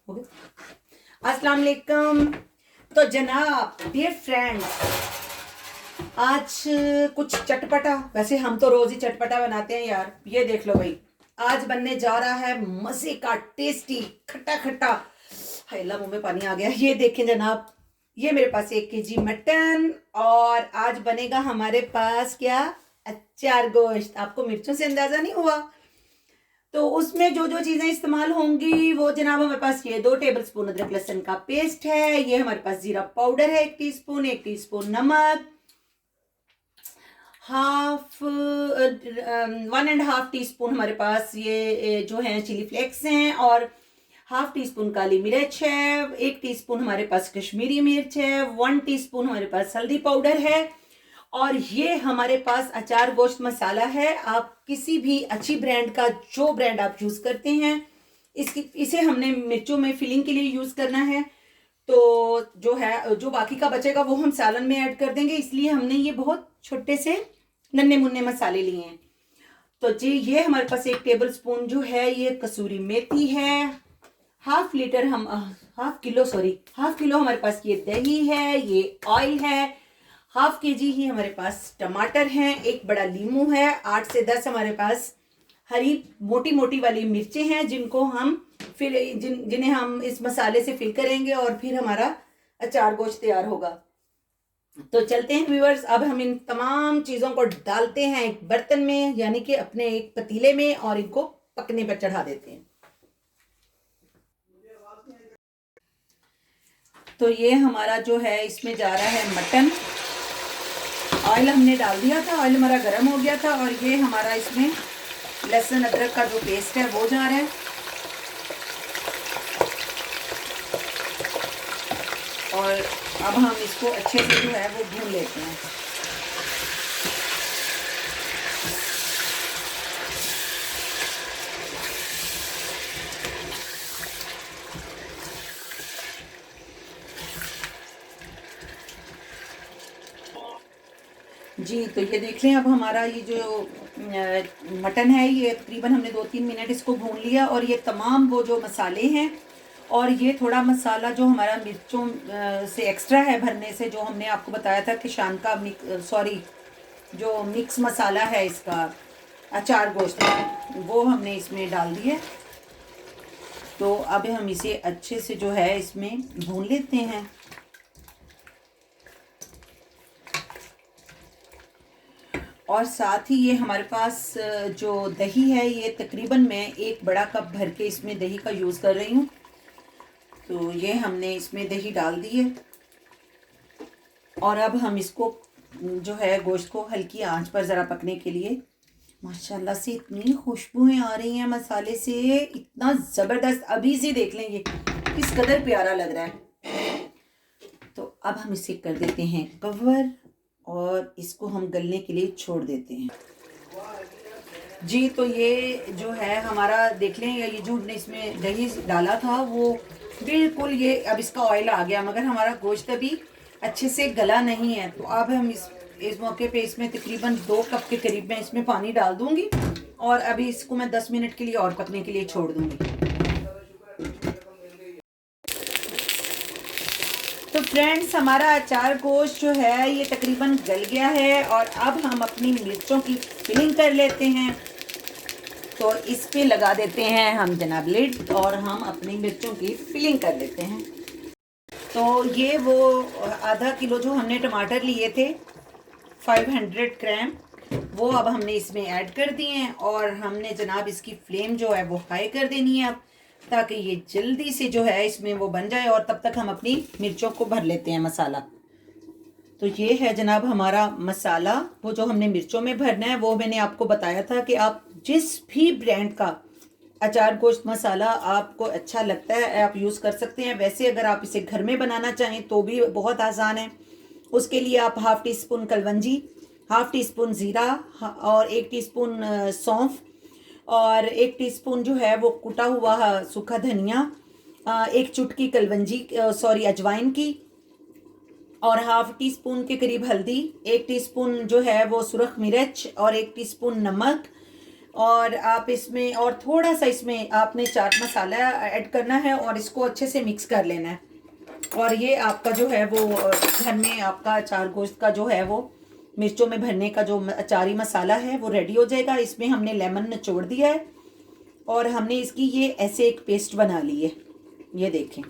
हो गया। अस्सलाम वालेकुम। तो जनाब डियर फ्रेंड्स, आज कुछ चटपटा, वैसे हम तो रोज ही चटपटा बनाते हैं यार। ये देख लो भाई, आज बनने जा रहा है मजे का टेस्टी खट्टा खट्टा, हैला मुंह में पानी आ गया। ये देखें जनाब, ये मेरे पास 1 केजी मटन, और आज बनेगा हमारे पास क्या, अचार गोश्त। आपको मिर्चों से अंदाजा नहीं हुआ? तो उसमें जो जो चीजें इस्तेमाल होंगी वो जनाब, हमारे पास ये 2 टेबलस्पून अदरक लहसुन का पेस्ट है, ये हमारे पास जीरा पाउडर है 1 टीस्पून, 1 टीस्पून नमक, 1.5 टीस्पून हमारे पास ये जो है चिली फ्लेक्स हैं, और 1/2 टीस्पून काली मिर्च है, 1 टीस्पून हमारे पास कश्मीरी मिर्च है, 1 टीस्पून हमारे पास हल्दी पाउडर है, और ये हमारे पास अचार गोश्त मसाला है। आप किसी भी अच्छी ब्रांड का, जो ब्रांड आप यूज करते हैं, इसे हमने मिर्चों में फिलिंग के लिए यूज करना है। तो जो है, जो बाकी का बचेगा वो हम सालन में ऐड कर देंगे, इसलिए हमने ये बहुत छोटे से नन्हे मुन्ने मसाले लिए हैं। तो जी ये हमारे पास 1 टेबल स्पून जो है ये कसूरी मेथी है, हाफ किलो हमारे पास ये दही है, ये ऑयल है, 1/2 केजी ही हमारे पास टमाटर हैं, एक बड़ा लीमू है, 8 से 10 हमारे पास हरी मोटी मोटी वाली मिर्चें हैं, जिनको हम फिर जिन्हें हम इस मसाले से फिल करेंगे और फिर हमारा अचार गोश्त तैयार होगा। तो चलते हैं व्यूअर्स, अब हम इन तमाम चीजों को डालते हैं एक बर्तन में, यानी कि अपने एक पतीले में, और इनको पकने पर चढ़ा देते हैं। तो ये हमारा जो है इसमें जा रहा है मटन। ऑयल हमने डाल दिया था, ऑयल हमारा गर्म हो गया था, और ये हमारा इसमें लहसुन अदरक का जो पेस्ट है वो जा रहा है, और अब हम इसको अच्छे से जो है वो भून लेते हैं। जी तो ये देख लें, अब हमारा ये जो मटन है ये तकरीबन हमने 2-3 मिनट इसको भून लिया, और ये तमाम वो जो मसाले हैं, और ये थोड़ा मसाला जो हमारा मिर्चों से एक्स्ट्रा है भरने से, जो हमने आपको बताया था कि शान का जो मिक्स मसाला है इसका अचार गोश्त में, वो हमने इसमें डाल दिया। तो अब हम इसे अच्छे से जो है इसमें भून लेते हैं। और साथ ही ये हमारे पास जो दही है, ये तकरीबन मैं 1 बड़ा कप भर के इसमें दही का यूज़ कर रही हूँ। तो ये हमने इसमें दही डाल दी है, और अब हम इसको जो है गोश्त को हल्की आंच पर ज़रा पकने के लिए, माशाल्लाह से इतनी खुशबुएं आ रही हैं मसाले से, इतना ज़बरदस्त, अभी से देख लें ये किस कदर प्यारा लग रहा है। तो अब हम इसे कर देते हैं कवर, और इसको हम गलने के लिए छोड़ देते हैं। जी तो ये जो है हमारा देख लें, ये जो हमने इसमें दही डाला था वो बिल्कुल, ये अब इसका ऑयल आ गया, मगर हमारा गोश्त अभी अच्छे से गला नहीं है। तो अब हम इस मौके पे इसमें तकरीबन 2 कप के करीब मैं इसमें पानी डाल दूंगी, और अभी इसको मैं 10 मिनट के लिए और पकने के लिए छोड़ दूंगी। तो फ्रेंड्स, हमारा अचार गोश्त जो है ये तकरीबन गल गया है, और अब हम अपनी मिर्चों की फिलिंग कर लेते हैं। तो इस पे लगा देते हैं हम जनाब लिड, और हम अपनी मिर्चों की फिलिंग कर लेते हैं। तो ये वो आधा किलो जो हमने टमाटर लिए थे 500 ग्राम, वो अब हमने इसमें ऐड कर दिए हैं, और हमने जनाब इसकी फ्लेम जो है वो हाई कर देनी है अब, ताकि ये जल्दी से जो है इसमें वो बन जाए, और तब तक हम अपनी मिर्चों को भर लेते हैं मसाला। तो ये है जनाब हमारा मसाला, वो जो हमने मिर्चों में भरना है, वो मैंने आपको बताया था कि आप जिस भी ब्रांड का अचार गोश्त मसाला आपको अच्छा लगता है आप यूज़ कर सकते हैं। वैसे अगर आप इसे घर में बनाना चाहें तो भी बहुत आसान है। उसके लिए आप 1/2 टीस्पून कलवंजी, 1/2 टीस्पून ज़ीरा, और 1 टीस्पून सौंफ, और 1 टीस्पून जो है वो कुटा हुआ सूखा धनिया, 1 चुटकी अजवाइन की, और 1/2 टीस्पून के करीब हल्दी, 1 टीस्पून जो है वो सुरख मिर्च, और 1 टीस्पून नमक, और आप इसमें और थोड़ा सा इसमें आपने चाट मसाला ऐड करना है और इसको अच्छे से मिक्स कर लेना है। और ये आपका जो है वो घर में आपका अचार गोश्त का जो है वो मिर्चों में भरने का जो अचारी मसाला है वो रेडी हो जाएगा। इसमें हमने लेमन निचोड़ दिया है और हमने इसकी ये ऐसे एक पेस्ट बना ली है, ये देखें।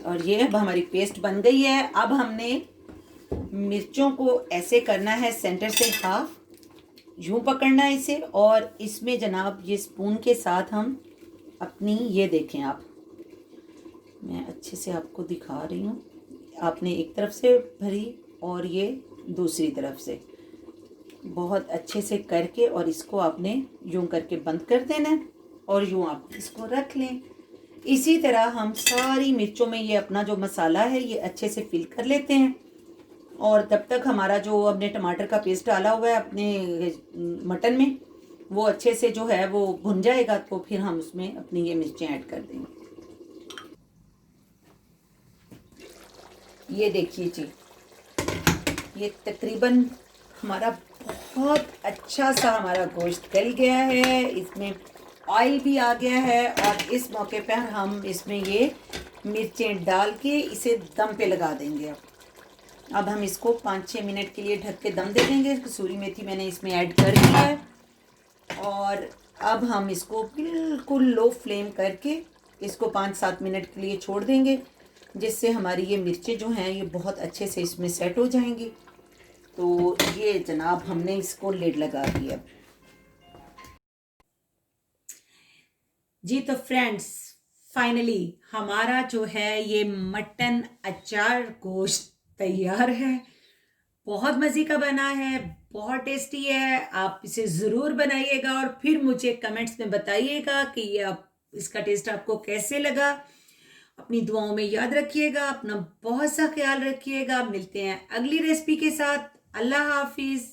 और ये अब हमारी पेस्ट बन गई है। अब हमने मिर्चों को ऐसे करना है, सेंटर से हाफ यूं पकड़ना है इसे, और इसमें जनाब ये स्पून के साथ हम अपनी, ये देखें आप, मैं अच्छे से आपको दिखा रही हूँ। आपने एक तरफ से भरी और ये दूसरी तरफ से बहुत अच्छे से करके, और इसको आपने यूं करके बंद कर देना है और यूं आप इसको रख लें। इसी तरह हम सारी मिर्चों में ये अपना जो मसाला है ये अच्छे से फिल कर लेते हैं। और तब तक हमारा जो हमने टमाटर का पेस्ट डाला हुआ है अपने मटन में, वो अच्छे से जो है वो भुन जाएगा, तो फिर हम उसमें अपनी ये मिर्चें ऐड कर देंगे। ये देखिए जी, ये तकरीबन हमारा बहुत अच्छा सा हमारा गोश्त गल गया है, इसमें ऑयल भी आ गया है। और इस मौके पर हम इसमें ये मिर्चें डाल के इसे दम पे लगा देंगे। अब हम इसको 5-6 मिनट के लिए ढक के दम दे देंगे। कसूरी मेथी मैंने इसमें ऐड कर दी है और अब हम इसको बिल्कुल लो फ्लेम करके इसको 5-7 मिनट के लिए छोड़ देंगे, जिससे हमारी ये मिर्चें जो हैं ये बहुत अच्छे से इसमें सेट हो जाएंगी। तो ये जनाब हमने इसको लिड लगा दिया जी। तो फ्रेंड्स, फाइनली हमारा जो है ये मटन अचार गोश्त तैयार है। बहुत मज़े का बना है, बहुत टेस्टी है। आप इसे ज़रूर बनाइएगा और फिर मुझे कमेंट्स में बताइएगा कि ये आप इसका टेस्ट आपको कैसे लगा। अपनी दुआओं में याद रखिएगा, अपना बहुत सा ख्याल रखिएगा। मिलते हैं अगली रेसिपी के साथ। अल्लाह हाफिज़।